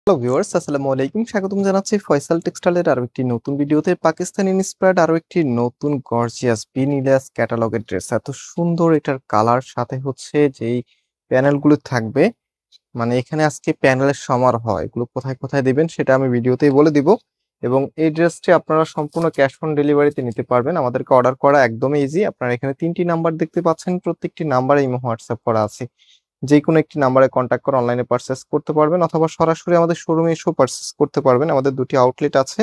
Hello viewers, আসসালামু আলাইকুম। স্বাগতম জানাচ্ছি ফয়সাল টেক্সটাইলের আরো একটি নতুন ভিডিওতে। পাকিস্তানি ইন্সপায়ার্ড আরো একটি নতুন গর্জিয়াস বিনিলেস ক্যাটালগের ড্রেস। এত সুন্দর এটার কালার, সাথে হচ্ছে যেই প্যানেলগুলো থাকবে, মানে এখানে আজকে প্যানেলের সমারোহ। এগুলো কোথায় কোথায় দিবেন সেটা আমি ভিডিওতেই বলে দিব। এবং এই ড্রেসটি আপনারা সম্পূর্ণ ক্যাশ অন ডেলিভারিতে নিতে পারবেন। আমাদেরকে অর্ডার করা একদমই ইজি। আপনারা এখানে 3টি নাম্বার দেখতে পাচ্ছেন, প্রত্যেকটি নাম্বারে ইমো হোয়াটসঅ্যাপ করা আছে। যে কোনো একটি নাম্বারে কন্ট্যাক্ট করে অনলাইনে পারচেস করতে পারবেন, অথবা সরাসরি আমাদের শোরুমে এসেও পারচেস করতে পারবেন। আমাদের দুটি আউটলেট আছে।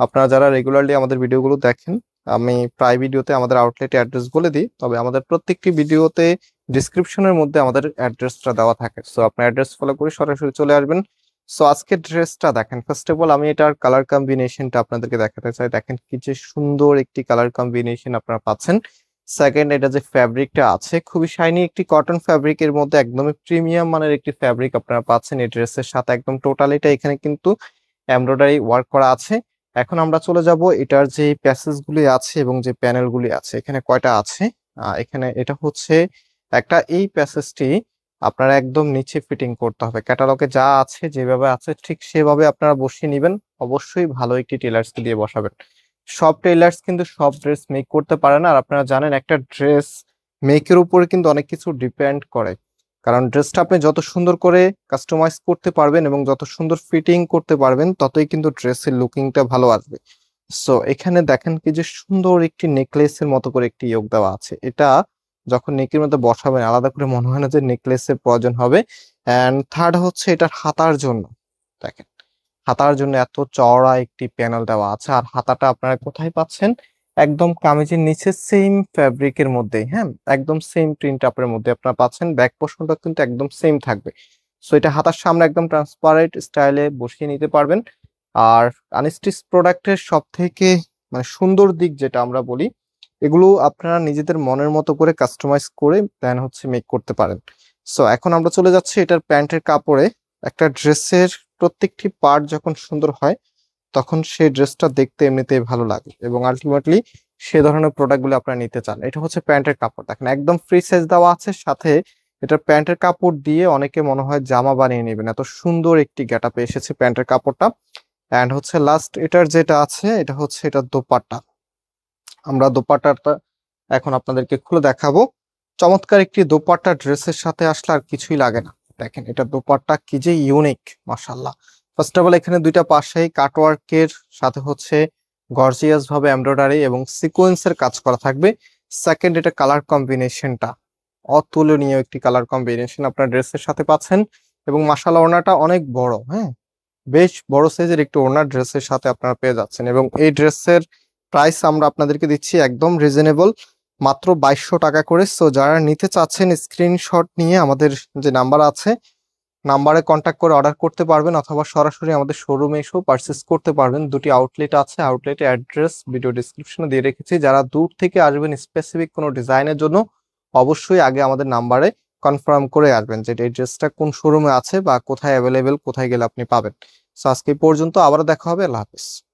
আপনারা যারা রেগুলারলি আমাদের ভিডিওগুলো দেখেন, আমি প্রায় ভিডিওতে আমাদের আউটলেটে অ্যাড্রেস বলে দিই, তবে আমাদের প্রত্যেকটি ভিডিওতে ডিসক্রিপশনের মধ্যে আমাদের অ্যাড্রেসটা দেওয়া থাকে। সো আপনার অ্যাড্রেস ফলো করে সরাসরি চলে আসবেন। সো আজকে ড্রেসটা দেখেন, ফার্স্ট অফ অল আমি এটার কালার কম্বিনেশনটা আপনাদেরকে দেখাতে চাই। দেখেন কি যে সুন্দর একটি কালার কম্বিনেশন আপনারা পাচ্ছেন। সেকেন্ড, এটা যে ফ্যাব্রিকটা আছে খুবই শাইনি একটি কটন ফ্যাব্রিকের মধ্যে, একদমই প্রিমিয়াম মানের একটি ফ্যাব্রিক আপনারা পাচ্ছেন এই ড্রেসের সাথে। একদম টোটালিটা এখানে কিন্তু এমব্রয়ডারি ওয়ার্ক করা আছে। এখন আমরা চলে যাব এটার যে প্যাসেজ গুলি আছে এবং যে প্যানেল গুলি আছে, এখানে কয়টা আছে। এখানে এটা হচ্ছে একটা, এই প্যাসেজটি আপনারা একদম নিচে ফিটিং করতে হবে। ক্যাটালগে যা আছে যেভাবে আছে ঠিক সেভাবে আপনারা বসিয়ে নেবেন। অবশ্যই ভালো একটি টেলার্সকে দিয়ে বসাবেন। সব টেইলার্স কিন্তু সব ড্রেস মেক করতে পারে না। আর আপনারা জানেন একটা ড্রেস মেকের উপরে কিন্তু অনেক কিছু ডিপেন্ড করে। কারণ ড্রেসটা আপনি যত সুন্দর করে কাস্টমাইজ করতে পারবেন এবং যত সুন্দর ফিটিং করতে পারবেন, ততই কিন্তু ড্রেসের লুকিংটা ভালো আসবে। সো এখানে দেখেন কি যে সুন্দর একটি নেকলেসের মতো করে একটি ইয়োগ দেওয়া আছে। এটা যখন নেকের মধ্যে বসাবেন আলাদা করে মনে হয় না যে নেকলেসের প্রয়োজন হবে। এন্ড থার্ড হচ্ছে এটার হাতার জন্য, দেখেন হাতার জন্য এত চওড়া একটি প্যানেল দেওয়া আছে। আর হাতাটা আপনারা কোথায় পাচ্ছেন? একদম কামিজের নিচে সেম ফ্যাব্রিকের মধ্যে, হ্যাঁ, একদম সেম প্রিন্ট আপের মধ্যে আপনারা পাচ্ছেন। ব্যাক পোর্শনটা কিন্তু একদম সেম থাকবে। সো এটা হাতার সামনে একদম ট্রান্সপারেন্ট স্টাইলে বসিয়ে নিতে পারবেন। আর আনস্টিচ প্রোডাক্টের সব থেকে মানে সুন্দর দিক যেটা আমরা বলি, এগুলো আপনারা নিজেদের মনের মতো করে কাস্টমাইজ করে দেন হচ্ছে মেক করতে পারেন। সো এখন আমরা চলে যাচ্ছি এটার প্যান্টের কাপড়ে। একটা ড্রেসের প্রত্যেকটি পার্ট যখন সুন্দর হয়, তখন সেই ড্রেসটা দেখতে এমনিতেই ভালো লাগে এবং আলটিমেটলি সে ধরনের প্রোডাক্টগুলো আপনারা নিতে চান। এটা হচ্ছে প্যান্টের কাপড়, দেখেন একদম ফ্রি সাইজ দেওয়া আছে। সাথে এটা প্যান্টের কাপড় দিয়ে অনেকে মনে হয় জামা বানিয়ে নেবেন, এত সুন্দর একটি গেটআপে এসেছে প্যান্টের কাপড়টা। অ্যান্ড হচ্ছে লাস্ট এটার যেটা আছে, এটা হচ্ছে এটার দোপাট্টা। আমরা দোপাট্টাটা এখন আপনাদেরকে খুলে দেখাবো। চমৎকার একটি দোপাট্টা ড্রেসের সাথে আসলে আর কিছুই লাগে না। দেখেন এটা দোপাট্টা কি যে ইউনিক, মাশাআল্লাহ। ফার্স্ট অফ অল এখানে দুইটা পাশেই কাটওয়ার্কের সাথে হচ্ছে গর্জিয়াস ভাবে এমব্রয়ডারি এবং সিকোয়েন্সের কাজ করা থাকবে। সেকেন্ড, এটা কালার কম্বিনেশনটা অতুলনীয় একটি কালার কম্বিনেশন আপনার ড্রেসের সাথে পাচ্ছেন। এবং মাশাআল্লাহ ওড়নাটা অনেক বড়, হ্যাঁ, বেশ বড় সাইজের একটি ওড়না ড্রেসের সাথে আপনারা পেয়ে যাচ্ছেন। এবং এই ড্রেসের প্রাইস আমরা আপনাদেরকে দিচ্ছি একদম রিজনেবল, মাত্র 2200 টাকা করে। সো যারা নিতে চাচ্ছেন স্ক্রিনশট নিয়ে আমাদের যে নাম্বার আছে, নাম্বারে কন্ট্যাক্ট করে অর্ডার করতে পারবেন, অথবা সরাসরি আমাদের শোরুমে এসেও পারচেস করতে পারবেন। দুটি আউটলেট আছে, আউটলেটের অ্যাড্রেস ভিডিও ডিসক্রিপশনে দিয়ে রেখেছি। যারা দূর থেকে আসবেন স্পেসিফিক কোনো ডিজাইনের জন্য, অবশ্যই আগে আমাদের নাম্বারে কনফার্ম করে আসবেন যে এই ড্রেসটা কোন শোরুমে আছে বা কোথায় অ্যাভেলেবেল, কোথায় গেলে আপনি পাবেন। সো আজকে এই পর্যন্ত, আবারও দেখা হবে। আল্লাহ হাফেজ।